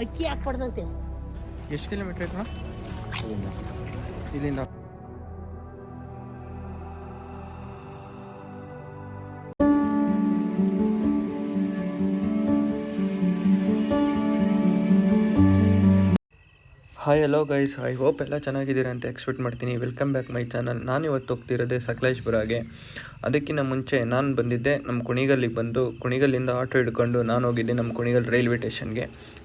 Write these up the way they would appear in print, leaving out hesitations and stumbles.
ಅಕ್ಕಿ ಹಾಕ್ಬಾರ್ದಂತೆ. ಎಷ್ಟು ಕಿಲೋಮೀಟ್ರ್ ಐತೆ ಇಲ್ಲಿಂದ? Hi hello guys, I hope ಎಲ್ಲ ಚೆನ್ನಾಗಿದ್ದೀರಾ ಅಂತ ಎಕ್ಸ್ಪೆಕ್ಟ್ ಮಾಡ್ತೀನಿ. Welcome back my channel. ನಾನು ಇವತ್ತು ಹೋಗ್ತಿರೋದೆ ಸಕಲೇಶ್ಪುರಗೆ. ಅದಕ್ಕಿಂತ ಮುಂಚೆ ನಾನು ಬಂದಿದ್ದೆ ನಮ್ಮ ಕುಣಿಗಲ್ಲಿಗೆ ಬಂದು, ಕುಣಿಗಲ್ಲಿಂದ ಆಟೋ ಹಿಡ್ಕೊಂಡು ನಾನು ಹೋಗಿದ್ದೆ ನಮ್ಮ ಕುಣಿಗಲ್ ರೈಲ್ವೆ ಸ್ಟೇಷನ್ಗೆ.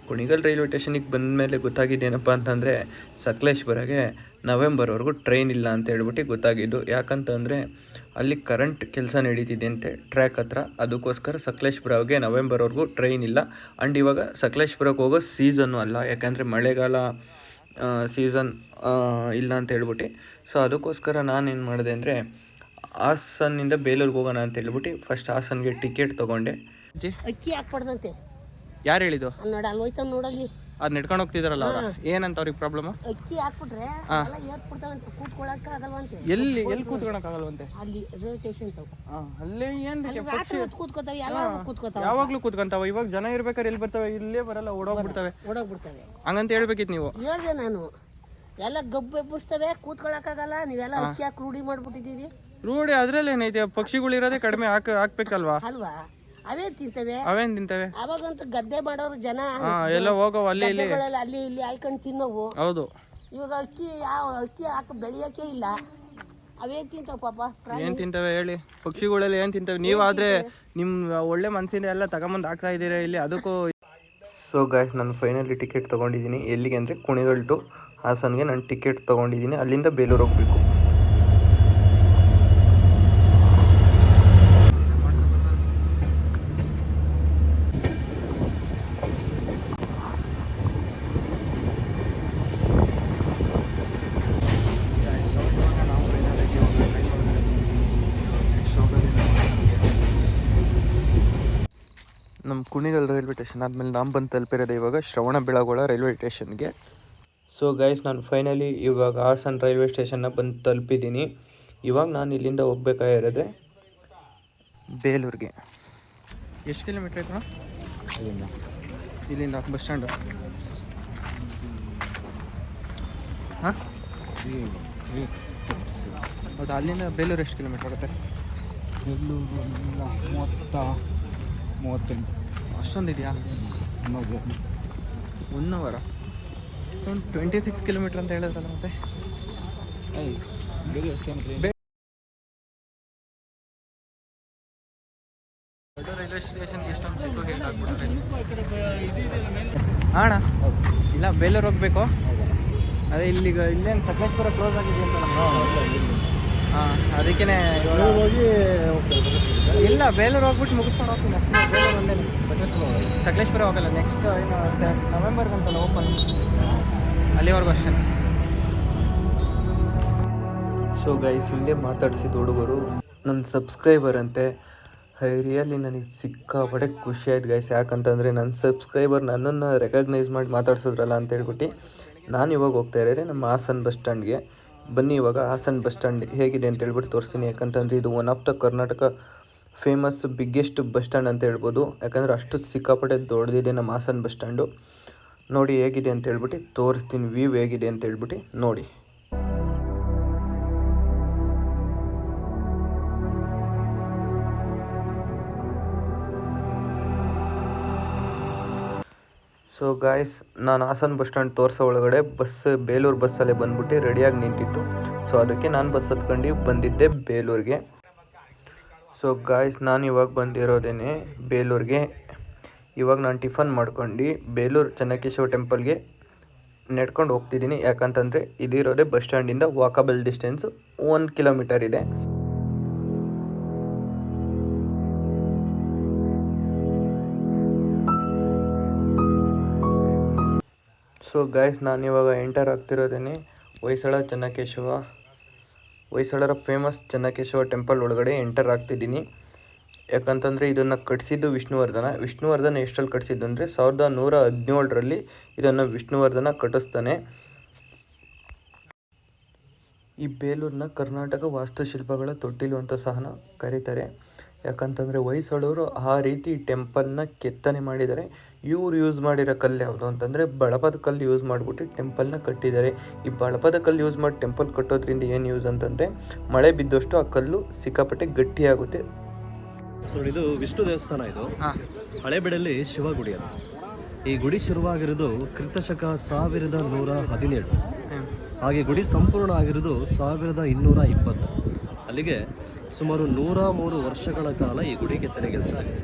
ಕುಣಿಗಲ್ ರೈಲ್ವೆ ಸ್ಟೇಷನಿಗೆ ಬಂದ ಮೇಲೆ ಗೊತ್ತಾಗಿದ್ದೇನಪ್ಪ ಅಂತಂದರೆ, ಸಕಲೇಶ್ಪುರಗೆ ನವೆಂಬರ್ವರೆಗೂ ಟ್ರೈನ್ ಇಲ್ಲ ಅಂತ ಹೇಳ್ಬಿಟ್ಟು ಗೊತ್ತಾಗಿದ್ದು. ಯಾಕಂತಂದರೆ ಅಲ್ಲಿ ಕರೆಂಟ್ ಕೆಲಸ ನಡೀತಿದೆ ಅಂತೆ ಟ್ರ್ಯಾಕ್ ಹತ್ರ. ಅದಕ್ಕೋಸ್ಕರ ಸಕಲೇಶ್ಪುರಗೆ ನವೆಂಬರ್ವರೆಗೂ ಟ್ರೈನ್ ಇಲ್ಲ. ಆ್ಯಂಡ್ ಇವಾಗ ಸಕಲೇಶ್ಪುರಕ್ಕೆ ಹೋಗೋ ಸೀಸನ್ನು ಅಲ್ಲ, ಯಾಕಂದರೆ ಮಳೆಗಾಲ ಸೀಸನ್ ಇಲ್ಲ ಅಂತ ಹೇಳ್ಬಿಟ್ಟು. ಸೊ ಅದಕ್ಕೋಸ್ಕರ ನಾನೇನು ಮಾಡಿದೆ ಅಂದರೆ, ಹಾಸನ್ನಿಂದ ಬೇಲೂರಿಗೆ ಹೋಗೋಣ ಅಂತ ಹೇಳ್ಬಿಟ್ಟು ಫಸ್ಟ್ ಹಾಸನ್ಗೆ ಟಿಕೆಟ್ ತೊಗೊಂಡೆ. ಅಕ್ಕಿ ಹಾಕ್ಬಾರ್ದಂತೆ. ಯಾರು ಹೇಳಿದ್ದು? ನೋಡ ಅಲ್ಲಿ ಹೋಯ್ತಾವ ನೋಡಲ್ಲಿ, ಅದು ನೆಡ್ಕೊಂಡು ಹೋಗ್ತಿದಾರಲ್ಲ ಅವ್ರ. ಏನಂತ ಅವ್ರಿಗೆ ಪ್ರಾಬ್ಲಮ್? ಅಕ್ಕಿ ಹಾಕ್ಬಿಟ್ರೆ ಎಲ್ಲ ಏರ್ಬಿಡ್ತಾವಂತೆ, ಕೂತ್ಕೊಳ್ಳೋಕೆ ಆಗಲ್ವಂತೆ. ಎಲ್ಲಿ ಕೂತ್ಕೊಳಕ್ಕಾಗಲ್ವಂತೆ? ಅಲ್ಲಿ ರೈಲ್ವೆ ಸ್ಟೇಷನ್ ತಾವು ಅಲ್ಲೇ ಏನು ರಾತ್ರಿ ಹೊತ್ತು ಕೂತ್ಕೋತಾವೆ, ಯಾವಾಗ ಕೂತ್ಕೋತಾವೆ, ಯಾವಾಗಲೂ ಕೂತ್ಕೊಂತಾವ. ಇವಾಗ ಜನ ಇರ್ಬೇಕಾದ್ರೆ ಎಲ್ಲಿ ಬರ್ತವೆ? ಇಲ್ಲೇ ಬರಲ್ಲ, ಓಡೋಗ್ಬಿಡ್ತವೆ. ಹಂಗಂತ ಹೇಳ್ಬೇಕಿತ್ತು ನೀವು. ಹೇಳ್ದೆ ನಾನು, ಎಲ್ಲ ಗಬ್ಬು ಎಬ್ಬಿಸ್ತವೆ, ಕೂತ್ಕೊಳ್ಳೋಕ್ಕಾಗಲ್ಲ. ನೀವೆಲ್ಲ ಅಕ್ಕಿ ಹಾಕಿ ರೂಢಿ ಮಾಡ್ಬಿಟ್ಟಿದ್ದೀರಿ. ರೂಢಿ ಅದ್ರಲ್ಲಿ ಏನೈತೆ? ಪಕ್ಷಿಗಳು ಇರೋದೇ ಕಡಿಮೆ, ಹಾಕ್ಬೇಕಲ್ವಾ? ಅಲ್ವಾ? ಅವೇ ತಿಂತವೆ. ಅವೇನ್ ತಿಂತವೆ? ಅವಾಗಂತೂ ಗದ್ದೆ ಮಾಡೋರು ಜನ ಎಲ್ಲ ಹೋಗೋ ಅಲ್ಲಿ ಇಲ್ಲಿ ಅಲ್ಲಿ ಇಲ್ಲಿ ಹಾಯ್ಕೊಂಡು ತಿನ್ನೋವು. ಹೌದು. ಇವಾಗ ಅಕ್ಕಿ ಹಾಕಿ ಬೆಳೆಯೋಕೆ ಇಲ್ಲ, ಅವೇ ತಿಂತಾವ ಪಾಪ. ಏನ್ ತಿಂತವೆ ಹೇಳಿ? ಪಕ್ಷಿಗಳೆಲ್ಲ ಏನ್ ತಿಂತವೆ? ನೀವಾದ್ರೆ ನಿಮ್ಮ ಒಳ್ಳೆ ಮನಸ್ಸಿಂದ ಎಲ್ಲ ತಗೊಂಬಂದು ಹಾಕ್ತಾ ಇದ್ದೀರಾ ಇಲ್ಲಿ, ಅದಕ್ಕೂ. ಸೊ ಗಾಯ್ಸ್, ನಾನು ಫೈನಲಿ ಟಿಕೆಟ್ ತೊಗೊಂಡಿದ್ದೀನಿ. ಎಲ್ಲಿಗೆ ಅಂದರೆ ಕುಣಿಗಲ್ ಟು ಹಾಸನ್ಗೆ ನಾನು ಟಿಕೆಟ್ ತೊಗೊಂಡಿದ್ದೀನಿ. ಅಲ್ಲಿಂದ ಬೇಲೂರು ಹೋಗ್ಬೇಕು. ನಮ್ಮ ಕುಣಿಗಲ್ ರೈಲ್ವೆ ಸ್ಟೇಷನ್ ಆದಮೇಲೆ ನಾನು ಬಂದು ತಲುಪಿರೋದು ಇವಾಗ ಶ್ರವಣಬೆಳಗೊಳ ರೈಲ್ವೆ ಸ್ಟೇಷನ್ಗೆ. ಸೊ ಗೈಸ್, ನಾನು ಫೈನಲಿ ಇವಾಗ ಹಾಸನ್ ರೈಲ್ವೆ ಸ್ಟೇಷನ್ನ ಬಂದು ತಲುಪಿದ್ದೀನಿ. ಇವಾಗ ನಾನು ಇಲ್ಲಿಂದ ಹೋಗ್ಬೇಕಾಗಿರೋದೆ ಬೇಲೂರಿಗೆ. ಎಷ್ಟು ಕಿಲೋಮೀಟ್ರ್ ಐತೆ ಇಲ್ಲಿಂದ ಬಸ್ ಸ್ಟ್ಯಾಂಡು? ಹಾಂ ಹೌದಾ? ಅಲ್ಲಿಂದ ಬೇಲೂರು ಎಷ್ಟು ಕಿಲೋಮೀಟ್ರ್ ಆಗುತ್ತೆ? ಬೇಲೂರು 38. ಅಷ್ಟೊಂದಿದೆಯಾ? 1 ಅವರ? ಸೊ 26 ಕಿಲೋಮೀಟ್ರ್ ಅಂತ ಹೇಳಿದ್ರಲ್ಲ ಮತ್ತೆ. ರೈಲ್ವೆ ಸ್ಟೇಷನ್ಗೆ ಎಷ್ಟೊಂದು ಚಿಕ್ಕ ಹೇಗೆ ಆಗ್ಬಿಟ್ರೆ ಅಣ್ಣ, ಇಲ್ಲ ಬೇಲೂರು ಹೋಗ್ಬೇಕು. ಅದೇ ಇಲ್ಲೇನು ಸಕಲೇಶ್ಪುರ ಕ್ಲೋಸ್ ಆಗಿದೆ ಅಂತ ನಮ್ಗೆ. ಹಾಂ, ಅದಕ್ಕೇ ಇಲ್ಲ ಬೇಲೂರು ಹೋಗ್ಬಿಟ್ಟು ಮುಗಿಸ್ಕೊಂಡು ಹೋಗ್ತೀನಿ ಅಷ್ಟೇ. ಬೇಲೂರು ಒಂದೇ, ಸಕಲೇಶ್ಪುರ ಹೋಗಲ್ಲ. ನೆಕ್ಸ್ಟ್ ಏನು ನವೆಂಬರ್ಗಂತಲ್ಲ ಓಪನ್, ಅಲ್ಲಿವರೆಗೂ ಅಷ್ಟೇ. ಸೊ ಗೈಸ್, ಹಿಂದೆ ಮಾತಾಡಿಸಿದ ಹುಡುಗರು ನನ್ನ ಸಬ್ಸ್ಕ್ರೈಬರ್ ಅಂತೆ. ರಿಯಲಿ ನನಗೆ ಸಿಕ್ಕಾಪಟ್ಟೆ ಖುಷಿ ಆಯ್ತು ಗೈಸ್. ಯಾಕಂತಂದರೆ ನನ್ನ ಸಬ್ಸ್ಕ್ರೈಬರ್ ನನ್ನನ್ನು ರೆಕಗ್ನೈಸ್ ಮಾಡಿ ಮಾತಾಡ್ಸಿದ್ರಲ್ಲ ಅಂತ ಹೇಳ್ಬಿಟ್ಟು. ನಾನು ಇವಾಗ ಹೋಗ್ತಾ ಇರೋದೆ ನಮ್ಮ ಹಾಸನ್ ಬಸ್ ಸ್ಟ್ಯಾಂಡ್ಗೆ. ಬನ್ನಿ ಇವಾಗ ಹಾಸನ್ ಬಸ್ ಸ್ಟ್ಯಾಂಡ್ ಹೇಗಿದೆ ಅಂತ ಹೇಳ್ಬಿಟ್ಟು ತೋರಿಸ್ತೀನಿ. ಯಾಕಂತಂದರೆ ಇದು one of the Karnataka famous biggest bus stand ಅಂತ ಹೇಳ್ಬೋದು. ಯಾಕಂದರೆ ಅಷ್ಟು ಸಿಕ್ಕಾಪಟ್ಟೆ ದೊಡ್ಡದಿದೆ ನಮ್ಮ ಹಾಸನ್ ಬಸ್ ಸ್ಟ್ಯಾಂಡು. ನೋಡಿ ಹೇಗಿದೆ ಅಂತ ಹೇಳ್ಬಿಟ್ಟು ತೋರಿಸ್ತೀನಿ, ವ್ಯೂ ಹೇಗಿದೆ ಅಂತ ಹೇಳ್ಬಿಟ್ಟು ನೋಡಿ. ಸೊ ಗಾಯ್ಸ್, ನಾನು ಹಾಸನ್ ಬಸ್ ಸ್ಟ್ಯಾಂಡ್ ತೋರಿಸೋ ಒಳಗಡೆ ಬೇಲೂರು ಬಸ್ಸಲ್ಲೇ ಬಂದ್ಬಿಟ್ಟು ರೆಡಿಯಾಗಿ ನಿಂತಿತ್ತು. ಸೊ ಅದಕ್ಕೆ ನಾನು ಬಸ್ ಹತ್ಕೊಂಡು ಬಂದಿದ್ದೆ ಬೇಲೂರಿಗೆ. ಸೊ ಗಾಯ್ಸ್, ನಾನು ಇವಾಗ ಬಂದಿರೋದೇನೆ ಬೇಲೂರಿಗೆ. ಇವಾಗ ನಾನು ಟಿಫನ್ ಮಾಡ್ಕೊಂಡು ಬೇಲೂರು ಚೆನ್ನಕೇಶವ ಟೆಂಪಲ್ಗೆ ನಡ್ಕೊಂಡು ಹೋಗ್ತಿದ್ದೀನಿ. ಯಾಕಂತಂದರೆ ಇದಿರೋದೇ ಬಸ್ ಸ್ಟ್ಯಾಂಡಿಂದ ವಾಕಬಲ್ ಡಿಸ್ಟೆನ್ಸ್ 1 ಕಿಲೋಮೀಟರ್ ಇದೆ. ಸೊ ಗಾಯ್ಸ್, ನಾನಿವಾಗ ಎಂಟರ್ ಆಗ್ತಿರೋದೇನೆ ಹೊಯ್ಸಳರ ಫೇಮಸ್ ಚೆನ್ನಕೇಶವ ಟೆಂಪಲ್ ಒಳಗಡೆ ಎಂಟರ್ ಆಗ್ತಿದ್ದೀನಿ. ಯಾಕಂತಂದರೆ ಇದನ್ನು ಕಟ್ಟಿಸಿದ್ದು ವಿಷ್ಣುವರ್ಧನ ಎಷ್ಟರಲ್ಲಿ ಕಟ್ಟಿಸಿದ್ದು ಅಂದರೆ 1117ರಲ್ಲಿ ಇದನ್ನು ವಿಷ್ಣುವರ್ಧನ ಕಟ್ಟಿಸ್ತಾನೆ. ಈ ಬೇಲೂರನ್ನ ಕರ್ನಾಟಕ ವಾಸ್ತುಶಿಲ್ಪಗಳ ತೊಟ್ಟಿಲು ಅಂತ ಸಹ ಕರೀತಾರೆ. ಯಾಕಂತಂದರೆ ಹೊಯ್ಸಳರು ಆ ರೀತಿ ಟೆಂಪಲ್ನ ಕೆತ್ತನೆ ಮಾಡಿದ್ದಾರೆ. ಇವ್ರು ಯೂಸ್ ಮಾಡಿರೋ ಕಲ್ಲು ಯಾವುದು ಅಂತಂದರೆ ಬಳಪದ ಕಲ್ಲು ಯೂಸ್ ಮಾಡಿಬಿಟ್ಟು ಟೆಂಪಲ್ನ ಕಟ್ಟಿದ್ದಾರೆ. ಈ ಬಳಪದ ಕಲ್ಲು ಯೂಸ್ ಮಾಡಿ ಟೆಂಪಲ್ ಕಟ್ಟೋದ್ರಿಂದ ಏನು ಯೂಸ್ ಅಂತಂದರೆ ಮಳೆ ಬಿದ್ದಷ್ಟು ಆ ಕಲ್ಲು ಸಿಕ್ಕಾಪಟ್ಟೆ ಗಟ್ಟಿಯಾಗುತ್ತೆ. ಸೊ ಇದು ವಿಷ್ಣು ದೇವಸ್ಥಾನ. ಇದು ಹಳೆಬೀಡಲ್ಲಿ ಶಿವ ಗುಡಿ. ಅದು ಈ ಗುಡಿ ಶುರುವಾಗಿರೋದು ಕ್ರಿಸ್ತಶಕ 1117. ಹಾಗೆ ಗುಡಿ ಸಂಪೂರ್ಣ ಆಗಿರೋದು 1220. ಅಲ್ಲಿಗೆ ಸುಮಾರು 103 ವರ್ಷಗಳ ಕಾಲ ಈ ಗುಡಿ ಕೆತ್ತನೆ ಕೆಲಸ ಆಗಿದೆ.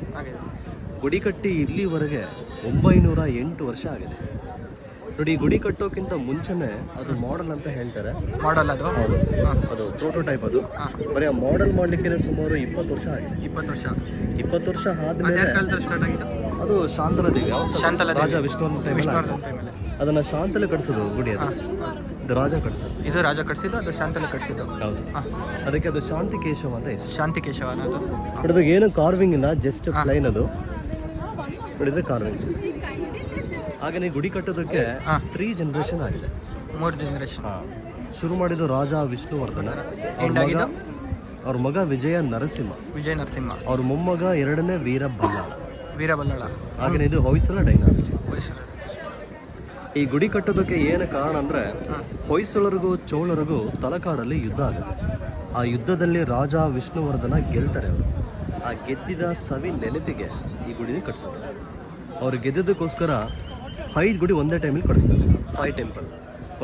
ಗುಡಿ ಕಟ್ಟಿ ಇಲ್ಲಿವರೆಗೆ 908 ವರ್ಷ ಆಗಿದೆ. ನೋಡಿ, ಈ ಗುಡಿ ಕಟ್ಟೋಕ್ಕಿಂತ ಮುಂಚೆನೆ ಅದು ಮಾಡೆಲ್ ಅಂತ ಹೇಳ್ತಾರೆ. ಮಾಡಲ್ ಅದು ಹೌದು, ಅದು ಪ್ರೋಟೋಟೈಪ್. ಅದು ಬರೀ ಆ ಮಾಡೆಲ್ ಮಾಡಲಿಕ್ಕೆ ಸುಮಾರು 20 ವರ್ಷ ಆಗಿದೆ. 20 ವರ್ಷ ಆದ್ಮೇಲೆ ಅದು ಶಾಂತಲಾದೇವಿ, ರಾಜ ವಿಷ್ಣು ಅದನ್ನ ಶಾಂತಲೆ ಕಟ್ಸೋದು ಗುಡಿ. ಅದು ಇದು ರಾಜ ಕಟ್ಸೋದು. ಇದು ರಾಜ ಕಟ್ಸಿದ್ದು, ಅದು ಶಾಂತಲೆ ಕಟ್ಸಿದ್ದು. ಹೌದು, ಅದಕ್ಕೆ ಅದು ಶಾಂತಿ ಕೇಶವ ಅಂತ ಹೆಸರು. ಶಾಂತಿ ಕೇಶವ ಅನ್ನೋದು. ನೋಡಿದ್ರೆ ಏನು ಕಾರ್ವಿಂಗ್ ಇಲ್ಲ, ಜಸ್ಟ್ ಪ್ಲೈನ್. ಅದು ನೋಡಿದ್ರೆ ಕಾರ್ವಿಂಗ್ಸ್. ಹಾಗೆ ಗುಡಿ ಕಟ್ಟೋದಕ್ಕೆ 3 ಜನರೇಷನ್ ಆಗಿದೆ. 3 ಜನರೇಷನ್. ಶುರು ಮಾಡಿದ್ದು ರಾಜ ವಿಷ್ಣುವರ್ಧನ, ಅವ್ರ ಮಗ ವಿಜಯ ನರಸಿಂಹ, ಅವ್ರ ಮೊಮ್ಮಗ 2ನೇ ವೀರಬಲ್ಲಾಳ. ಹಾಗೆ ಇದು ಹೊಯ್ಸಳ ಡೈನಾಸ್ಟಿ. ಈ ಗುಡಿ ಕಟ್ಟೋದಕ್ಕೆ ಏನು ಕಾರಣ ಅಂದ್ರೆ, ಹೊಯ್ಸಳರಿಗೂ ಚೋಳರಿಗೂ ತಲಕಾಡಲ್ಲಿ ಯುದ್ಧ ಆಗುತ್ತೆ. ಆ ಯುದ್ಧದಲ್ಲಿ ರಾಜ ವಿಷ್ಣುವರ್ಧನ ಗೆಲ್ತಾರೆ. ಅವರು ಆ ಗೆದ್ದಿದ ಸವಿ ನೆನಪಿಗೆ ಈ ಗುಡಿನ ಕಟ್ಸೋದು. ಅವ್ರು ಗೆದ್ದಿದ್ದಕ್ಕೋಸ್ಕರ 5 ಗುಡಿ ಒಂದೇ ಟೈಮಲ್ಲಿ ಕಟ್ಟಿಸ್ತಾರೆ. 5 ಟೆಂಪಲ್.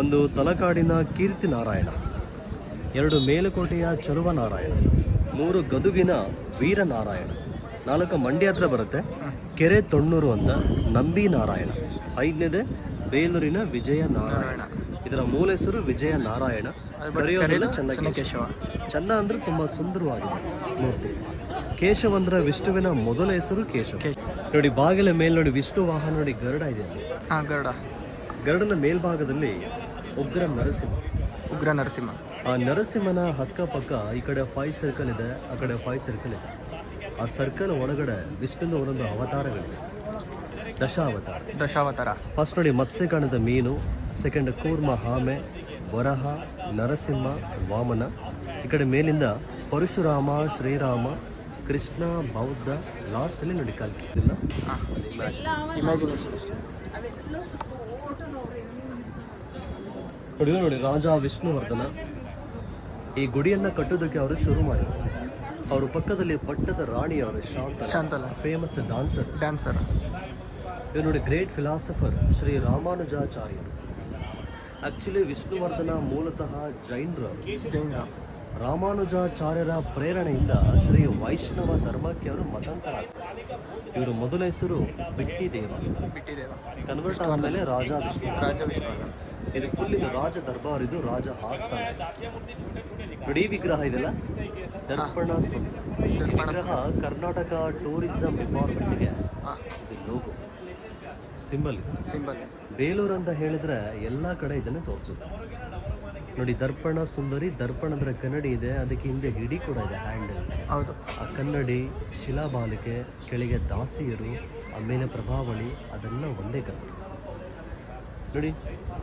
ಒಂದು ತಲಕಾಡಿನ ಕೀರ್ತಿ ನಾರಾಯಣ, 2 ಮೇಲುಕೋಟೆಯ ಚಲುವ ನಾರಾಯಣ, 3 ಗದುಗಿನ ವೀರನಾರಾಯಣ, 4 ಮಂಡ್ಯ ಹತ್ರ ಬರುತ್ತೆ ಕೆರೆ ತೊಣ್ಣೂರು ಅಂತ ನಂಬಿ ನಾರಾಯಣ, 5ನೇದೇ ಬೇಲೂರಿನ ವಿಜಯ ನಾರಾಯಣ. ಇದರ ಮೂಲ ಹೆಸರು ವಿಜಯ ನಾರಾಯಣ, ಕರೆಯೋದೆಲ್ಲ ಚೆನ್ನಕೇಶವ. ಚೆನ್ನ ಅಂದ್ರೆ ತುಂಬಾ ಸುಂದರವಾಗಿದೆ ಮೂರ್ತಿ. ಕೇಶವ ಅಂದ್ರೆ ವಿಷ್ಣುವಿನ ಮೊದಲ ಹೆಸರು ಕೇಶವ. ನೋಡಿ, ಬಾಗಿಲ ಮೇಲೆ ನೋಡಿ ವಿಷ್ಣು ವಾಹನ ನೋಡಿ ಗರುಡ ಇದೆ. ಗರುಡನ ಮೇಲ್ಭಾಗದಲ್ಲಿ ಉಗ್ರ ನರಸಿಂಹ. ಆ ನರಸಿಂಹನ ಅಕ್ಕಪಕ್ಕ ಈ ಕಡೆ 5 ಸರ್ಕಲ್ ಇದೆ, ಆ ಕಡೆ 5 ಸರ್ಕಲ್ ಇದೆ. ಆ ಸರ್ಕಲ್ ಒಳಗಡೆ ವಿಷ್ಣುವಿನ ಒಂದೊಂದು ಅವತಾರಗಳಿದೆ. ದಶಾವತಾರ. ಫಸ್ಟ್ ನೋಡಿ ಮತ್ಸ್ಯಕಾಣದ ಮೀನು, ಸೆಕೆಂಡ್ ಕೂರ್ಮ ಆಮೆ, ವರಹ, ನರಸಿಂಹ, ವಾಮನ. ಈ ಕಡೆ ಮೇಲಿಂದ ಪರಶುರಾಮ, ಶ್ರೀರಾಮ, ಕೃಷ್ಣ, ಬೌದ್ಧ. ಲಾಸ್ಟಲ್ಲಿ ನೋಡಿ ಕಲ್ಕಿ. ನೋಡಿ ರಾಜ ವಿಷ್ಣುವರ್ಧನ ಈ ಗುಡಿಯನ್ನ ಕಟ್ಟೋದಕ್ಕೆ ಅವರು ಶುರು ಮಾಡಿದ್ರು. ಅವ್ರ ಪಕ್ಕದಲ್ಲಿ ಪಟ್ಟದ ರಾಣಿ ಅವರು ಶಾಂತಲ, ಫೇಮಸ್ ಡ್ಯಾನ್ಸರ್. ಇವರು ನೋಡಿ ಗ್ರೇಟ್ ಫಿಲಾಸಫರ್ ಶ್ರೀ ರಾಮಾನುಜಾಚಾರ್ಯರು. ಆಕ್ಚುಲಿ ವಿಷ್ಣುವರ್ಧನ ಮೂಲತಃ ಜೈನರು. ರಾಮಾನುಜಾಚಾರ್ಯರ ಪ್ರೇರಣೆಯಿಂದ ಶ್ರೀ ವೈಷ್ಣವ ಧರ್ಮಕ್ಕೆ ಅವರು ಮತಾಂತರ ಆಗ್ತಾರೆ. ಇವರ ಮೊದಲ ಹೆಸರು ಬಿಟ್ಟಿದೇವ. ಕನ್ವರ್ಟ್ ಆದಮೇಲೆ ರಾಜ ವಿಷ್ಣುವರ್ಧನ. ಇದು ಫುಲ್ ಇದು ರಾಜ ದರ್ಬಾರ್, ಇದು ರಾಜ ಆಸ್ಥಾನ. ನೋಡಿ ಈ ವಿಗ್ರಹ ಇದೆಲ್ಲ ದರ್ಪಣ ಸುಂದರ. ಈ ವಿಗ್ರಹ ಕರ್ನಾಟಕ ಟೂರಿಸಂ ಡಿಪಾರ್ಟ್ಮೆಂಟ್ಗೆ ಇದು ಲೋಗೋ, ಸಿಂಬಲ್. ಬೇಲೂರು ಅಂತ ಹೇಳಿದ್ರೆ ಎಲ್ಲ ಕಡೆ ಇದನ್ನು ತೋರಿಸೋದು. ನೋಡಿ ದರ್ಪಣ ಸುಂದರಿ, ದರ್ಪಣ ಅಂದ್ರೆ ಕನ್ನಡಿ ಇದೆ, ಅದಕ್ಕೆ ಹಿಂದೆ ಹಿಡಿ ಕೂಡ ಇದೆ, ಹ್ಯಾಂಡಲ್. ಹೌದು, ಆ ಕನ್ನಡಿ, ಶಿಲಾಬಾಲಿಕೆ, ಕೆಳಗೆ ದಾಸಿಯರು, ಆಮೇಲೆ ಪ್ರಭಾವಳಿ, ಅದೆಲ್ಲ ಒಂದೇ ಕನ್ನಡಿ. ನೋಡಿ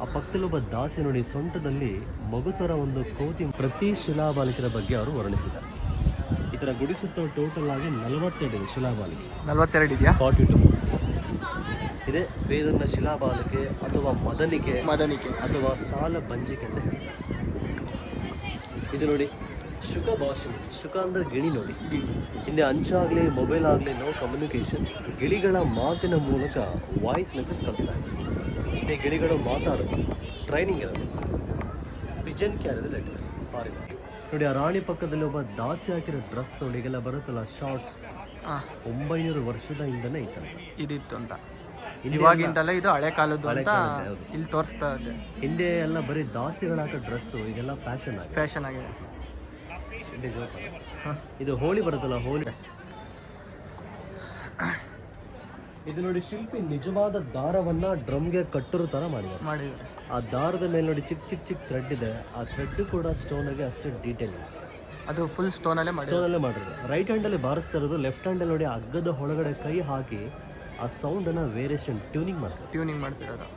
ಆ ಪಕ್ಕದಲ್ಲಿ ಒಬ್ಬ ದಾಸಿ ನೋಡಿ ಸೊಂಟದಲ್ಲಿ ಮಗುತರ ಒಂದು ಕೋತಿ. ಪ್ರತಿ ಶಿಲಾಬಾಲಿಕೆಯ ಬಗ್ಗೆ ಅವರು ವರ್ಣಿಸಿದ್ದಾರೆ. ಈ ಥರ ಗುಡಿ ಸುತ್ತ ಟೋಟಲ್ ಆಗಿ 42 ಇದೆ ಶಿಲಾಬಾಲಿಕೆ. 42 ಇದೆಯಾ? 42 ಇದೆ. ಬೇದನ್ನ ಶಿಲಾಬಾಲಿಕೆ ಅಥವಾ ಮದನಿಕೆ ಅಥವಾ ಸಾಲ ಬಂಜಿಕೆ ಅಂತ ಹೇಳಿ. ಇದು ನೋಡಿ ಶುಕ ಭಾಷೆ. ಶುಕ ಅಂದ್ರೆ ಗಿಳಿ. ನೋಡಿ ಹಿಂದೆ ಅಂಚಾಗಲಿ ಮೊಬೈಲ್ ಆಗಲಿ ನೋ ಕಮ್ಯುನಿಕೇಶನ್. ಗಿಳಿಗಳ ಮಾತಿನ ಮೂಲಕ ವಾಯ್ಸ್ ಮೆಸೇಜ್ ಕಳಿಸ್ತಾ ಇದೆ. ಈ ಗಿಳಿಗಳು ಮಾತಾಡೋದು, ಟ್ರೈನಿಂಗ್ ಇರೋದು. Pigeon carried letters. ನೋಡಿ ಆ ರಾಣಿ ಪಕ್ಕದಲ್ಲಿ ಒಬ್ಬ ದಾಸಿ ಹಾಕಿರೋ ಡ್ರೆಸ್ ನೋಡಿ, ಈಗೆಲ್ಲ ಬರುತ್ತಲ್ಲ ಶಾರ್ಟ್ಸ್, 900 ವರ್ಷದ ಹಿಂದನೇ ಇದಿತ್ತು ಅಂತ. ಇವಾಗಿಂದಲ್ಲ, ಇದು ಹಳೆ ಕಾಲದ್ದು ಅಂತ ಇಲ್ಲಿ ತೋರಿಸ್ತಾ ಇದೆ. ಹಿಂದೆ ಎಲ್ಲ ಬರೀ ದಾಸಿಗಳು ಹಾಕೋ ಡ್ರೆಸ್ಸು, ಈಗೆಲ್ಲ ಫ್ಯಾಷನ್ ಆಗಿದೆ. ಇದು ಹೋಳಿ ಬರುತ್ತಲ್ಲ, ಹೋಳಿ. ಇದು ನೋಡಿ ಶಿಲ್ಪಿ ನಿಜವಾದ ದಾರವನ್ನ ಡ್ರಮ್ಗೆ ಕಟ್ಟರು ತರ ಮಾಡಿದ್ದಾರೆ. ಆ ದಾರದ ಮೇಲೆ ನೋಡಿ ಚಿಕ್ಕ ಚಿಕ್ಕ ಥ್ರೆಡ್ ಇದೆ. ಆ ಥ್ರೆಡ್ ಕೂಡ ಸ್ಟೋನ್ಗೆ ಅಷ್ಟೇ ಡೀಟೇಲ್ ಇದೆ. ಅದು ಫುಲ್ ಸ್ಟೋನಲ್ಲೇ ಮಾಡಿರೋದು. ರೈಟ್ ಹ್ಯಾಂಡಲ್ಲಿ ಬಾರಿಸ್ತಾ ಇರೋದು, ಲೆಫ್ಟ್ ಹ್ಯಾಂಡಲ್ಲಿ ನೋಡಿ ಹಗ್ಗದ ಒಳಗಡೆ ಕೈ ಹಾಕಿ ಆ ಸೌಂಡನ್ನು ವೇರಿಯೇಷನ್ ಟ್ಯೂನಿಂಗ್ ಮಾಡ್ತಿರೋದು.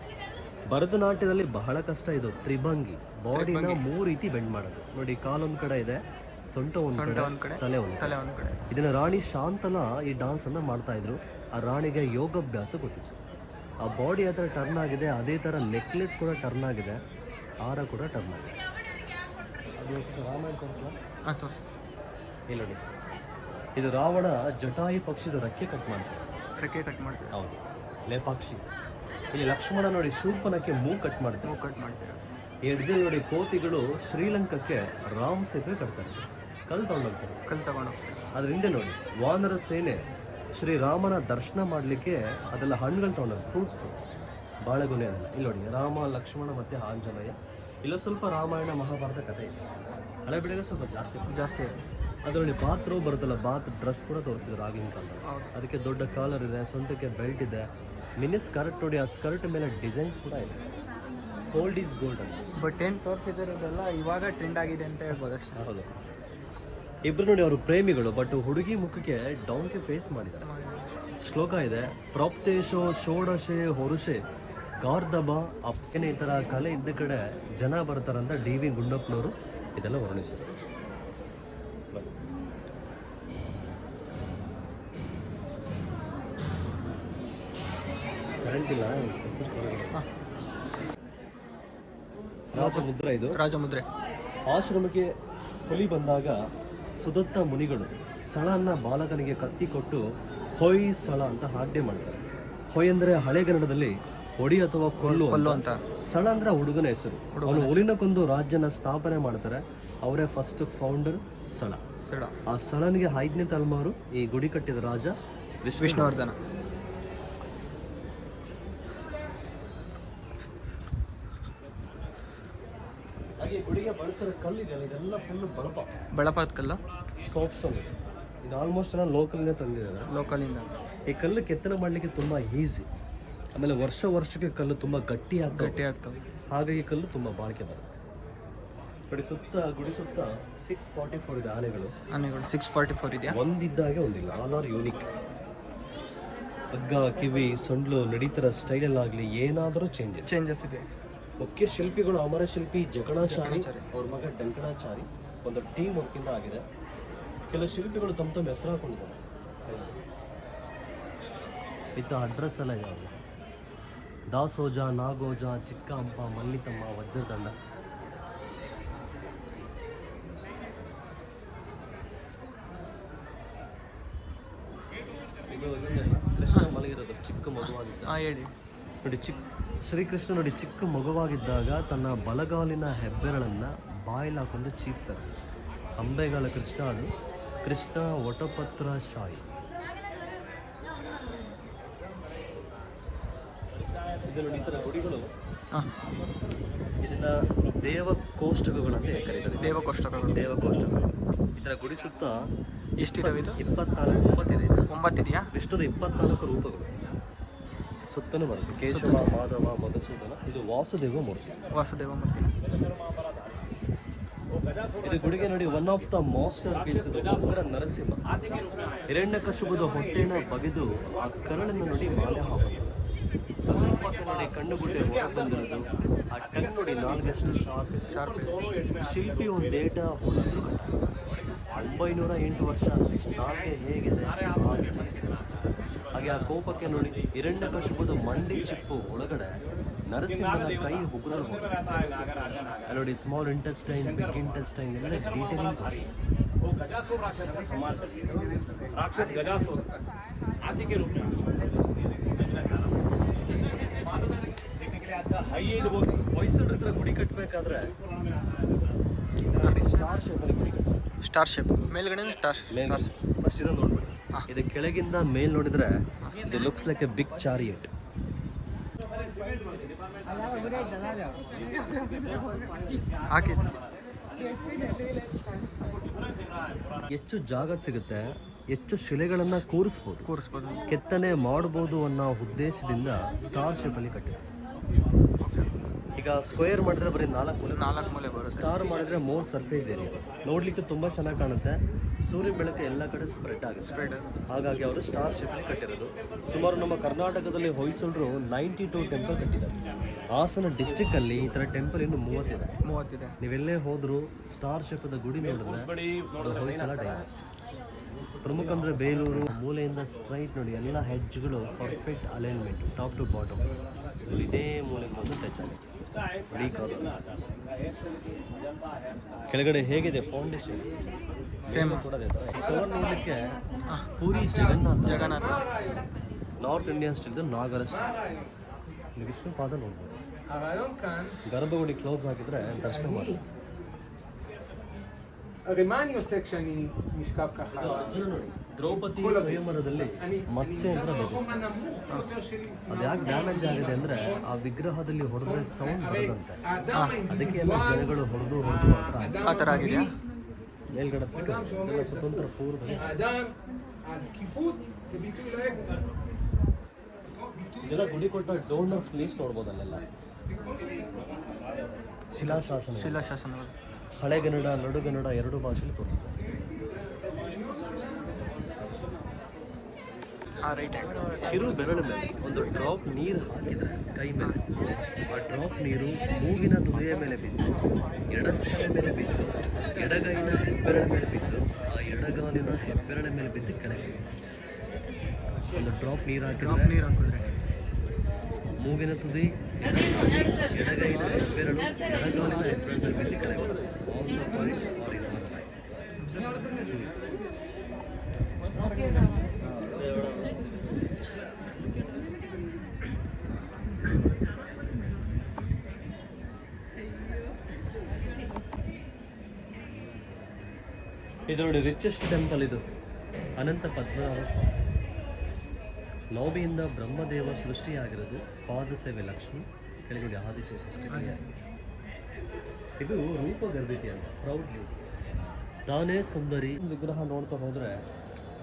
ಭರತನಾಟ್ಯದಲ್ಲಿ ಬಹಳ ಕಷ್ಟ ಇದು. ತ್ರಿಭಂಗಿ, ಬಾಡಿನ 3 ರೀತಿ ಬೆಂಡ್ ಮಾಡೋದು. ನೋಡಿ ಕಾಲೊಂದು ಕಡೆ ಇದೆ, ಸೊಂಟ ಒಂದು ಕಡೆ, ತಲೆ ಒಂದು ಕಡೆ. ಇದನ್ನ ರಾಣಿ ಶಾಂತಲ ಈ ಡಾನ್ಸ್ ಅನ್ನ ಮಾಡ್ತಾ ಇದ್ರು. ಆ ರಾಣಿಗೆ ಯೋಗಾಭ್ಯಾಸ ಗೊತ್ತಿತ್ತು. ಆ ಬಾಡಿ ಯಾವ ಥರ ಟರ್ನ್ ಆಗಿದೆ ಅದೇ ಥರ ನೆಕ್ಲೆಸ್ ಕೂಡ ಟರ್ನ್ ಆಗಿದೆ, ಹಾರ ಕೂಡ ಟರ್ನ್ ಆಗಿದೆ. ಅದು ಸ್ವಲ್ಪ ರಾಮಾಯಣ ತೋರಿಸಲ್ಲ? ಹಾಂ ತೋರಿಸಿ. ಇಲ್ಲ ನೋಡಿ, ಇದು ರಾವಣ ಜಟಾಯು ಪಕ್ಷಿದ ರೆಕ್ಕೆ ಕಟ್ ಮಾಡ್ತಾರೆ. ರೆಕ್ಕೆ ಕಟ್ ಮಾಡ್ತೀವಿ. ಹೌದು, ಲೇಪಾಕ್ಷಿ. ಇಲ್ಲಿ ಲಕ್ಷ್ಮಣ ನೋಡಿ ಶೂರ್ಪನಕ್ಕೆ ಮೂಗು ಕಟ್ ಮಾಡ್ತಾರೆ. ಮೂಗು ಕಟ್ ಮಾಡ್ತೀರಾ. ಈ ಎಡ್ಜಲ್ಲಿ ನೋಡಿ ಕೋತಿಗಳು ಶ್ರೀಲಂಕಕ್ಕೆ ರಾಮ್ ಸೇತುವೆ ಕಟ್ತಾರೆ, ಕಲ್ಲು ತಗೊಂಡೋಗ್ತಾರೆ. ಕಲ್ಲು ತಗೊಂಡೋಗ್ತೀವಿ. ಅದ್ರ ಹಿಂದೆ ನೋಡಿ ವಾನರ ಸೇನೆ ಶ್ರೀರಾಮನ ದರ್ಶನ ಮಾಡಲಿಕ್ಕೆ ಅದೆಲ್ಲ ಹಣ್ಣುಗಳು ತಗೊಂಡೋಗಿ, ಫ್ರೂಟ್ಸ್, ಬಾಳೆಗೊನೆ ಅದೆಲ್ಲ. ಇಲ್ಲಿ ನೋಡಿ ರಾಮ, ಲಕ್ಷ್ಮಣ ಮತ್ತು ಆಂಜನೇಯ. ಇಲ್ಲ ಸ್ವಲ್ಪ ರಾಮಾಯಣ ಮಹಾಭಾರತ ಕಥೆ ಇದೆ. ಹಳೆ ಬೆಳೆಗೆ ಸ್ವಲ್ಪ ಜಾಸ್ತಿ ಇದೆ. ಅದರಲ್ಲಿ ಬಾತ್ ರೋ ಬರುತ್ತಲ್ಲ, ಬಾತ್ ಡ್ರೆಸ್ ಕೂಡ ತೋರಿಸಿದ್ರು ಆಗಿನ ಕಾಲದಲ್ಲಿ. ಅದಕ್ಕೆ ದೊಡ್ಡ ಕಾಲರ್ ಇದೆ, ಸೊಂಟಕ್ಕೆ ಬೆಲ್ಟ್ ಇದೆ, ಮಿನಿ ಸ್ಕರ್ಟ್ ನೋಡಿ, ಆ ಸ್ಕರ್ಟ್ ಮೇಲೆ ಡಿಸೈನ್ಸ್ ಕೂಡ ಇದೆ. ಓಲ್ಡ್ ಈಸ್ ಗೋಲ್ಡ್ ಅಂತ. ಬಟ್ ಏನು ತೋರಿಸಿದಿರೋದೆಲ್ಲ ಇವಾಗ ಟ್ರೆಂಡ್ ಆಗಿದೆ ಅಂತ ಹೇಳ್ಬೋದು ಅಷ್ಟೇ. ಹೌದು, ಇಬ್ರು ನೋಡಿ ಅವರು ಪ್ರೇಮಿಗಳು, ಬಟ್ ಹುಡುಗಿ ಮುಖಕ್ಕೆ ಡೌನ್ಗೆ ಫೇಸ್ ಮಾಡಿದ್ದಾರೆ. ಶ್ಲೋಕ ಇದೆ, ಪ್ರಾಪ್ತೇಶೋ ಷೋಡಶೆ ಹೊರುಷೆ ಗಾರ್ಧಬ ಅಪ್ಸೇನೆ. ಈ ಥರ ಕಲೆ ಇದ್ದ ಕಡೆ ಜನ ಬರ್ತಾರಂತ ಡಿ.ವಿ. ಗುಂಡಪ್ಪನವರು ಇದೆಲ್ಲ ವರ್ಣಿಸಿದ್ದಾರೆ. ಕರೆಂಟ್ ಇಲ್ಲ. ರಾಜಮುದ್ರ. ಇದು ರಾಜಮುದ್ರೆ. ಆಶ್ರಮಕ್ಕೆ ಹುಲಿ ಬಂದಾಗ ಸುದತ್ತ ಮುನಿಗಳು ಸಳನ್ನ ಬಾಲಕನಿಗೆ ಕತ್ತಿ ಕೊಟ್ಟು ಹೊಯ್ ಸಳ ಅಂತ ಆಜ್ಞೆ ಮಾಡ್ತಾರೆ. ಹೊಯ್ ಅಂದರೆ ಹಳೆಗನ್ನಡದಲ್ಲಿ ಹೊಡಿ ಅಥವಾ ಕೊಲ್ಲು ಅಂತ. ಸಳ ಅಂದ್ರೆ ಹುಡುಗನ ಹೆಸರು. ಅವನು ಹುಲಿನ ಕೊಂದು ರಾಜ್ಯನ ಸ್ಥಾಪನೆ ಮಾಡ್ತಾರೆ. ಅವರೇ ಫಸ್ಟ್ ಫೌಂಡರ್ ಸಳ. ಆ ಸಳನಿಗೆ 5ನೇ ತಲೆಮಾರು ಈ ಗುಡಿ ಕಟ್ಟಿದ ರಾಜ ವಿಷ್ಣುವರ್ಧನ. ಹಾಗೆ ಗುಡಿಗೆ ಬಳಸಿರೋ ಕಲ್ಲಿದೆಯಲ್ಲ, ಇದೆಲ್ಲ ಫುಲ್ ಬಳಪಾದ ಕಲ್ಲು, ಸಾಫ್ಟ್ ಸ್ಟೋನ್. ಇದು ಆಲ್ಮೋಸ್ಟ್ ಎಲ್ಲ ಲೋಕಲ್ನೇ ತಂದಿದ್ದಾರೆ. ಲೋಕಲಿಂದ. ಈ ಕಲ್ಲು ಕೆತ್ತನೆ ಮಾಡಲಿಕ್ಕೆ ತುಂಬ ಈಸಿ. ಆಮೇಲೆ ವರ್ಷಕ್ಕೆ ಕಲ್ಲು ತುಂಬ ಗಟ್ಟಿ ಆಗ್ತವೆ. ಹಾಗಾಗಿ ಕಲ್ಲು ತುಂಬ ಬಾಳಿಕೆ ಬರುತ್ತೆ. ನೋಡಿ ಸುತ್ತ ಗುಡಿ ಸುತ್ತ 644 ಇದೆ ಆನೆಗಳು. 644 ಇದೆಯಾ? ಒಂದಿದ್ದಾಗೆ ಒಂದಿಲ್ಲ, ಆಲ್ ಆರ್ ಯೂನಿಕ್. ಹಗ್ಗ, ಕಿವಿ, ಸೊಂಡ್ಲು, ನಡೀತರ ಸ್ಟೈಲಲ್ಲಾಗಲಿ ಏನಾದರೂ ಚೇಂಜಸ್ ಇದೆ. ಮುಖ್ಯ ಶಿಲ್ಪಿಗಳು ಅಮರ ಶಿಲ್ಪಿ ಜಕಣಾಚಾರಿ, ಅವ್ರ ಮಗ ಡಂಕಣಾಚಾರಿ. ಒಂದು ಟೀಮ್ ವರ್ಕಿಂದ ಆಗಿದೆ. ಕೆಲವು ಶಿಲ್ಪಿಗಳು ತಮ್ಮ ಹೆಸರು ಹಾಕೊಂಡಿದ್ದಾರೆ. ಇತ್ತ ಅಡ್ರೆಸ್ ಎಲ್ಲ ಯಾವುದು? ದಾಸೋಜ, ನಾಗೋಜ, ಚಿಕ್ಕ ಹಂಪ, ಮಲ್ಲಿತಮ್ಮ, ವಜ್ರದಂಡ. ಇದು ಕೃಷ್ಣ ಮಲಗಿರೋದು ಚಿಕ್ಕ ಮಗುವಾಗಿದ್ದ. ಹೇಳಿ ನೋಡಿ, ಶ್ರೀಕೃಷ್ಣ ನೋಡಿ ಚಿಕ್ಕ ಮಗುವಾಗಿದ್ದಾಗ ತನ್ನ ಬಲಗಾಲಿನ ಹೆಬ್ಬೆರಳನ್ನು ಬಾಯಲ್ಲಿ ಹಾಕೊಂಡು ಚೀಪ್ತಾರೆ. ಅಂಬೆಗಾಲ ಕೃಷ್ಣ, ಅದು ಕೃಷ್ಣ ವಟಪತ್ರ ಶಾಯಿ. ಇದು ನೋಡಿ ಈ ಥರ ಗುಡಿಗಳು, ಇದನ್ನ ದೇವಕೋಷ್ಟಕಗಳಂತ ಕರೀತಾರೆ. ದೇವಕೋಷ್ಟಕಗಳು. ಈ ಥರ ಗುಡಿ ಸುತ್ತ ಎಷ್ಟಿದಾವೆ? ಇದು 9 ಇದೆಯಾ? ವಿಷ್ಣುದ 24 ರೂಪಗಳು ಸುತ್ತಲೂ ಬರುತ್ತೆ. ಕೇಶವ, ಮಾಧವ, ಮಧುಸೂದನ. ಇದು ವಾಸುದೇವ ಮೂರ್ತಿ. ಇದು ಗುಡಿಗೆ ನೋಡಿ one of the masterpiece. Ugra Narasimha. ಹಿರಣ್ಯಕಶಿಪುದ ಹೊಟ್ಟೆನ ಬಗೆದು ಆ ಕರಳನ್ನು ನೋಡಿ ಮಾಲೆ ಹಾಕೋದು. ಸಂರೂಪಕ್ಕೆ ನೋಡಿ ಕಣ್ಣು ಗುಡ್ಡೆ ಹೊರ ಬಂದಿರೋದು. ಆ ಟಂಗ್ ನೋಡಿ 4 ಶಾರ್ಪ್. ಶಿಲ್ಪಿ ಒಂದು ಡೇಟ ಹೊಡೆದ್ರು ಕಟ್ಟ. 908 ವರ್ಷ ನಾಲ್ಗೆ ಹೇಗಿದೆ ಹಾಗೆ. ಆ ಕೋಪಕ್ಕೆ ನೋಡಿ ಹಿರಣ್ಯಕಶಿಪುದ ಮಂಡಿ ಚಿಪ್ಪು ಒಳಗಡೆ ನರಸಿಂಹನ ಕೈ ಉಗುರಳು ಹೋಗುತ್ತೆ. ನೋಡಿ ಸ್ಮಾಲ್ ಇಂಟೆಸ್ಟೈನ್, ಬಿಗ್ ಇಂಟೆಸ್ಟೈನ್ ಎಲ್ಲ ಡೀಟೇಲಿಂಗ್ ತೋರಿಸಿ. ಮೈಸೂರು ಹತ್ರ ಗುಡಿ ಕಟ್ಟಬೇಕಾದ್ರೆ ಸ್ಟಾರ್ ಶೇಪಲ್ಲಿ ಗುಡಿ ಕಟ್ತಾರೆ. ಸ್ಟಾರ್ ಶೇಪ್ ಮೇಲ್ಗಡೆ ಫಸ್ಟ್ ಇದನ್ನು ನೋಡ್ಬಿಡಿ. ಇದು ಕೆಳಗಿಂದ ಮೇಲ್ ನೋಡಿದ್ರೆ ಇದು looks like a big chariot. ಹೆಚ್ಚು ಜಾಗ ಸಿಗುತ್ತೆ, ಹೆಚ್ಚು ಶಿಲೆಗಳನ್ನ ಕೂರಿಸ್ಬೋದು, ಕೆತ್ತನೆ ಮಾಡಬಹುದು ಅನ್ನೋ ಉದ್ದೇಶದಿಂದ ಸ್ಟಾರ್ ಶೇಪಲ್ಲಿ ಕಟ್ಟಿದೆ. ಈಗ ಸ್ಕ್ವೇರ್ ಮಾಡಿದ್ರೆ ಬರೀ 4 ಮೂಲೆ ಬರುತ್ತೆ. ಸ್ಟಾರ್ ಮಾಡಿದ್ರೆ ಮೋರ್ ಸರ್ಫೇಸ್ ಏರಿಯಾ. ನೋಡ್ಲಿಕ್ಕೆ ತುಂಬಾ ಚೆನ್ನಾಗಿ ಕಾಣುತ್ತೆ. ಸೂರ್ಯ ಬೆಳಕು ಎಲ್ಲ ಕಡೆ ಸ್ಪ್ರೆಡ್ ಆಗುತ್ತೆ. ಹಾಗಾಗಿ ಅವರು ಸ್ಟಾರ್ ಶೇಪಲ್ಲಿ ಕಟ್ಟಿರೋದು. ಸುಮಾರು ನಮ್ಮ ಕರ್ನಾಟಕದಲ್ಲಿ ಹೊಯ್ಸಳರು 92 ಟೆಂಪಲ್ ಕಟ್ಟಿದ್ದಾರೆ. ಹಾಸನ ಡಿಸ್ಟಿಕ್ ಅಲ್ಲಿ ಈ ತರ ಟೆಂಪಲ್ ಇನ್ನು 30 ಇದೆ. ನೀವೆಲ್ಲೇ ಹೋದ್ರು ಸ್ಟಾರ್ ಶೇಪದ ಗುಡಿ ನೋಡಿದ್ರೆ ಹೊಯ್ಸಳ ಡೈನಾಸ್ಟಿ. ಪ್ರಮುಖ ಅಂದರೆ ಬೇಲೂರು ಮೂಲೆಯಿಂದ ಸ್ಟ್ರೈಟ್ ನೋಡಿ ಎಲ್ಲ ಹೆಡ್ಜ್ಗಳು perfect alignment top to bottom. ಇದೇ ಮೂಲೆಗೆ ಬಂದು ಟಚ್ ಆಗುತ್ತೆ. ವೀಕ್ ಆಗೋಲ್ಲ. ಕೆಳಗಡೆ ಹೇಗಿದೆ ಫೌಂಡೇಶನ್ ಸೇಮ್ ಕೂಡ ಕವರ್ ನೋಡಲಿಕ್ಕೆ ಪೂರಿ ಜಗನ್ನಾಥ ನಾರ್ತ್ ಇಂಡಿಯನ್ ಸ್ಟೈಲ್ದು ನಾಗರ ಸ್ಟೈಲ್. ನೀವು ವಿಷ್ಣು ಪಾದ ನೋಡ್ಬೋದು. ಗರ್ಭಗುಡಿ ಕ್ಲೋಸ್ ಆಗಿದ್ರೆ ದರ್ಶನ ಮಾಡಿ. הרי מה אני עושה כשאני נשכב ככה? ದ್ರೌಪದಿ ಸ್ವಯಂವರದಲ್ಲಿ ಮತ್ಸ್ಯ ಅಂತ ಬೆಳೆಸ್ತಾರೆ. ಅದು ಯಾಕೆ ಡ್ಯಾಮೇಜ್ ಆಗಿದೆ ಅಂದ್ರೆ ಆ ವಿಗ್ರಹದಲ್ಲಿ ಹೊಡೆದ್ರೆ ಸೌಂಡ್ ಬರೋದಂತೆ. ಅದಕ್ಕೆ ಎಲ್ಲ ಜನಗಳು ಹೊಡೆದು ಆ ಥರ ಆಗಿದೆಯಾ? ಮೇಲ್ಗಡೆ ಇದೆಲ್ಲ ಸ್ವತಂತ್ರ ಪೂರ್ವದಲ್ಲಿ הזקיפות זה ביטוי לאגו. ಇದೆಲ್ಲ ಗುಡಿ ಕೊಟ್ಟ ಡೋನರ್ಸ್ ಲೀಸ್ಟ್ ನೋಡ್ಬೋದು ಅಲ್ಲೆಲ್ಲ. ಶಿಲಾಶಾಸನ ಹಳೆಗನ್ನಡ ನಡುಗನ್ನಡ ಎರಡು ಭಾಷೆಯಲ್ಲಿ ತೋರಿಸ್ತಾರೆ. ಕಿರು ಬೆರಳು ಮೇಲೆ ಒಂದು ಡ್ರಾಪ್ ನೀರು ಹಾಕಿದರೆ ಕೈ ಮೇಲೆ ಆ ಡ್ರಾಪ್ ನೀರು ಮೂಗಿನ ತುದಿಯ ಮೇಲೆ ಬಿದ್ದು ಎಡಸ್ಥಳ ಮೇಲೆ ಬಿದ್ದು ಎಡಗೈನ ಹೆಬ್ಬೆರಳ ಮೇಲೆ ಬಿದ್ದು ಆ ಎಡಗಾಲಿನ ಹೆಬ್ಬೆರಳ ಮೇಲೆ ಬಿದ್ದು ಕೆಳಗೆ ಒಂದು ಡ್ರಾಪ್ ನೀರು ಹಾಕಿದ್ರೆ ಮೂಗಿನ ತುದಿ ಎಡಗೈನ ಹೆಬ್ಬೆರಳು ಎಡಗಾಲಿನ ಹೆಬ್ಬೆರಳ ಮೇಲೆ ಬಿದ್ದು ಕೆಳಗೆ. ಇದು ನೋಡಿ ರಿಚೆಸ್ಟ್ ಟೆಂಪಲ್. ಇದು ಅನಂತ ಪದ್ಮನಾಭ ಸ್ವಾಮಿ. ನವಮಿಯಿಂದ ಬ್ರಹ್ಮದೇವ ಸೃಷ್ಟಿಯಾಗಿರೋದು, ಪಾದ ಸೇವೆ ಲಕ್ಷ್ಮಿ, ಕೆಳಗಡೆ ಆದಿಶೇಷ ಸೃಷ್ಟಿ. ಇದು ರೂಪಗರ್ಭಿತಿ ಅಂತ ಪ್ರೌಡ್ಲಿ ತಾನೇ ಸುಂದರಿ ವಿಗ್ರಹ ನೋಡ್ತಾ ಹೋದರೆ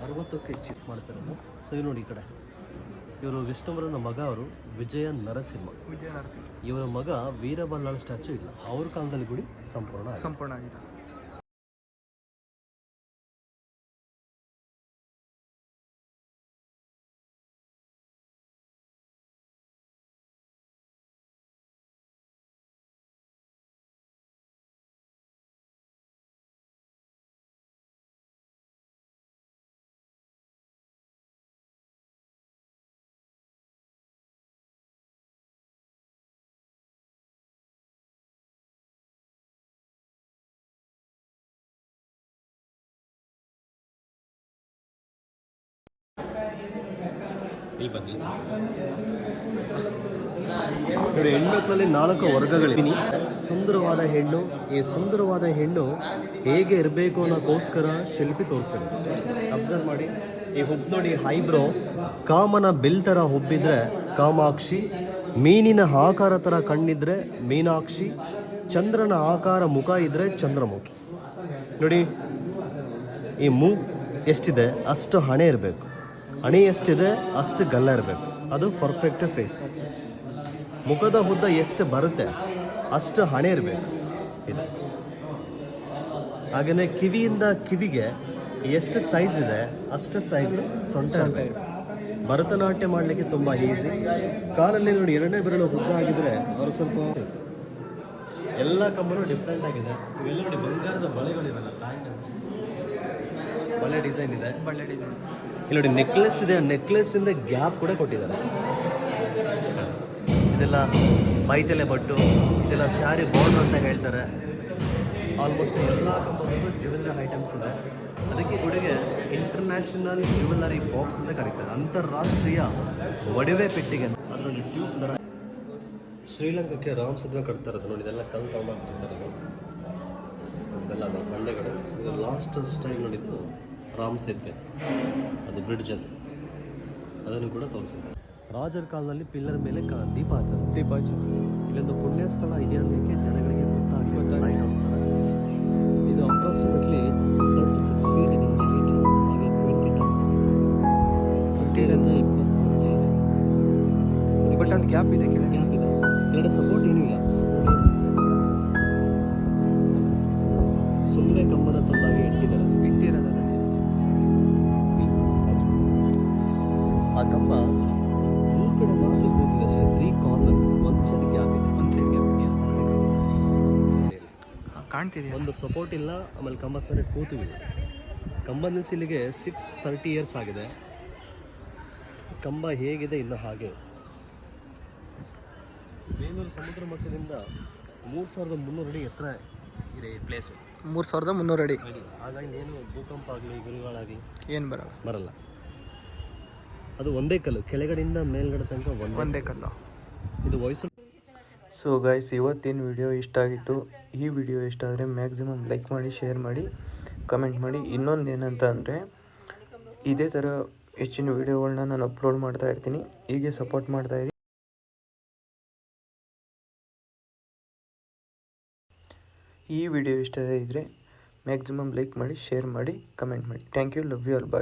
60ಕ್ಕೆ ಚೀಸ್ ಮಾಡ್ತಿರೋದು. ಸೊ ಇವು ನೋಡಿ ಈ ಕಡೆ ಇವರು ವಿಷ್ಣುವರನ ಮಗ, ಅವರು ವಿಜಯ ನರಸಿಂಹ. ಇವರ ಮಗ ವೀರಬಲ್ಲಾಳ ಸ್ಟ್ಯಾಚು ಇಲ್ಲ. ಅವ್ರ ಕಾಲದಲ್ಲಿ ಗುಡಿ ಸಂಪೂರ್ಣ ಆಗಿದೆ. ಇಲ್ಲಿ ಬನ್ನಿ ನೋಡಿ, ಹೆಣ್ಮಕ್ಳಲ್ಲಿ 4 ವರ್ಗಗಳಿವೆ. ಸುಂದರವಾದ ಹೆಣ್ಣು. ಈ ಸುಂದರವಾದ ಹೆಣ್ಣು ಹೇಗೆ ಇರಬೇಕು ಅನ್ನೋಕ್ಕೋಸ್ಕರ ಶಿಲ್ಪಿ ತೋರಿಸಿದ್ರು. ಅಬ್ಸರ್ವ್ ಮಾಡಿ, ಈ ಹುಬ್ಬು ನೋಡಿ, ಹೈಬ್ರೋ ಕಾಮನ ಬಿಲ್ ಥರ ಹುಬ್ಬಿದ್ರೆ ಕಾಮಾಕ್ಷಿ, ಮೀನಿನ ಆಕಾರ ಥರ ಕಣ್ಣಿದ್ರೆ ಮೀನಾಕ್ಷಿ, ಚಂದ್ರನ ಆಕಾರ ಮುಖ ಇದ್ರೆ ಚಂದ್ರಮುಖಿ. ನೋಡಿ, ಈ ಮೂಗು ಎಷ್ಟಿದೆ ಅಷ್ಟು ಹಣೆ ಇರಬೇಕು, ಹಣೆ ಎಷ್ಟಿದೆ ಅಷ್ಟು ಗಲ್ಲ ಇರಬೇಕು, ಅದು ಪರ್ಫೆಕ್ಟ್ ಫೇಸ್. ಮುಖದ ಉದ್ದ ಎಷ್ಟು ಬರುತ್ತೆ ಅಷ್ಟು ಹಣೆ ಇರಬೇಕು ಇದು. ಹಾಗೆಯೇ ಕಿವಿಯಿಂದ ಕಿವಿಗೆ ಎಷ್ಟು ಸೈಜ್ ಇದೆ ಅಷ್ಟು ಸೈಜ್ ಸೊಂಟ ಇರಬೇಕು. ಭರತನಾಟ್ಯ ಮಾಡಲಿಕ್ಕೆ ತುಂಬ ಈಸಿ. ಕಾಲಲ್ಲಿ ನೋಡಿ 2ನೇ ಬೆರಳು ಉದ್ದ ಆಗಿದ್ರೆ ಅವರು ಸ್ವಲ್ಪ ಎಲ್ಲ ಕಂಬರು ಡಿಫ್ರೆಂಟ್ ಆಗಿದೆ. ಇವೆಲ್ಲ ನೋಡಿ ಬಂಗಾರದ ಬಳೆಗಳಿವೆಲ್ಲ, ಬ್ಯಾಂಗಲ್ಸ್ ಬಳೆ ಡಿಸೈನ್ ಇದೆ. ಇಲ್ಲಿ ನೋಡಿ ನೆಕ್ಲೆಸ್ ಇದೆ, ನೆಕ್ಲೆಸ್ ಇಂದ ಗ್ಯಾಪ್ ಕೂಡ ಕೊಟ್ಟಿದ್ದಾರೆ. ಇದೆಲ್ಲ ಮೈತಲೆ ಬಟ್ಟು, ಇದೆಲ್ಲ ಸ್ಯಾರಿ ಬಾರ್ಡರ್ ಅಂತ ಹೇಳ್ತಾರೆ. ಆಲ್ಮೋಸ್ಟ್ ಎಲ್ಲ ಕಂಪನಿಗೂ ಜ್ಯುವೆಲ್ಲರಿ ಐಟಮ್ಸ್ ಇದೆ. ಅದಕ್ಕೆ ಗುಡಿಗೆ ಇಂಟರ್ನ್ಯಾಷನಲ್ ಜ್ಯುವೆಲ್ಲರಿ ಬಾಕ್ಸ್ ಅಂತ ಕರೀತಾರೆ, ಅಂತಾರಾಷ್ಟ್ರೀಯ ಒಡವೆ ಪೆಟ್ಟಿಗೆ ಅಂತ. ಅದರಲ್ಲಿ ಟ್ಯೂಬ್ ಥರ ಶ್ರೀಲಂಕಾಕ್ಕೆ ರಾಮ್ ಸೇತುವೆ ಕಟ್ತಾ ಇರೋದು ನೋಡಿ. ಇದೆಲ್ಲ ಕಲ್ ತಗೊಂಡು ಕಟ್ತಾ ಇರೋದು, ಇದೆಲ್ಲ ಅದು ಬಂಡೆಗಳು. ಇದು ಲಾಸ್ಟ್ ಸ್ಟೈಲ್ ನೋಡಿದ್ದು ರಾಮ್ ಸೇತುವೆ, ಅದು ಬ್ರಿಡ್ಜ್, ಅದನ್ನು ಕೂಡ ತೋರಿಸಿದೆ. ರಾಜರ ಕಾಲದಲ್ಲಿ ಪಿಲ್ಲರ್ ಮೇಲೆ ದೀಪ ಹಚ್ಚ. ಇಲ್ಲೊಂದು ಪುಣ್ಯ ಸ್ಥಳ ಇದೆ ಅನ್ನೋಕ್ಕೆ ಜನಗಳಿಗೆ ಗೊತ್ತಾಗಲಿ, ಲೈಟ್ ಹೌಸ್ ಥರ. ಇದು ಅಪ್ರಾಕ್ಸಿಮೇಟ್ಲಿ 36 ಫೀಟ್ ಇದೆ ಹೈಟ್. ಹಾಗೆ 20 ಟನ್ಸ್, 20 kg. ಬಟ್ ಅದು ಗ್ಯಾಪ್ ಇದೆ, ಕೆಳಗಡೆ ಸಪೋರ್ಟ್ ಏನೂ ಇಲ್ಲ. ಸುಮ್ಮನೆ ಕಂಬನ ತಂದಾಗಿ ಇಟ್ಟಿರೋದು. ಆ ಕಂಬ 3 ಕಡೆ ಮಾತ್ರ ಕೂತಿದೆ ಅಷ್ಟೇ. 3 ಕಾರ್ನರ್, ಒಂದು ಸೈಡ್ ಗ್ಯಾಪ್ ಇದೆ. ಕಾಣ್ತಿದೆ. ಒಂದು ಸಪೋರ್ಟ್ ಇಲ್ಲ, ಆಮೇಲೆ ಕಂಬ ಸರಿ ಕೂತು ಬಿಡಿ. ಕಂಬ ನಿಲ್ಲಿಸಿ ಇಲ್ಲಿಗೆ 630 ಇಯರ್ಸ್ ಆಗಿದೆ. ಕಂಬ ಹೇಗಿದೆ ಇನ್ನು ಹಾಗೆ. ಬೇಲೂರು ಸಮುದ್ರ ಮಟ್ಟದಿಂದ 3300 ಅಡಿ ಎತ್ತರ ಇದೆ ಈ ಪ್ಲೇಸ್. 3300 ಅಡಿ. ಹಾಗಾಗಿ ಏನು ಭೂಕಂಪ ಆಗಲಿ ಗುರುಗಳಾಗಲಿ ಏನು ಬರಲ್ಲ. ಅದು ಒಂದೇ ಕಲ್ಲು, ಕೆಳಗಡೆಯಿಂದ ಮೇಲ್ಗಡೆ ತನಕ ಒಂದೇ ಕಲ್ಲು. ಇದು ವಯಸ್ಸು. ಸೊ ಗೈಸ್, ಇವತ್ತಿನ ವಿಡಿಯೋ ಇಷ್ಟ ಆಗಿತ್ತು. ಈ ವಿಡಿಯೋ ಇಷ್ಟ ಆದರೆ ಮ್ಯಾಕ್ಸಿಮಮ್ ಲೈಕ್ ಮಾಡಿ, ಶೇರ್ ಮಾಡಿ, ಕಮೆಂಟ್ ಮಾಡಿ. ಇನ್ನೊಂದು ಏನಂತ ಅಂದರೆ, ಇದೇ ಥರ ಹೆಚ್ಚಿನ ವಿಡಿಯೋಗಳನ್ನ ನಾನು ಅಪ್ಲೋಡ್ ಮಾಡ್ತಾ ಇರ್ತೀನಿ. ಹೀಗೆ ಸಪೋರ್ಟ್ ಮಾಡ್ತಾಯಿರಿ. ಈ ವಿಡಿಯೋ ಇಷ್ಟ ಇದ್ದರೆ ಮ್ಯಾಕ್ಸಿಮಮ್ ಲೈಕ್ ಮಾಡಿ, ಶೇರ್ ಮಾಡಿ, ಕಮೆಂಟ್ ಮಾಡಿ. Thank you, love you all, bye.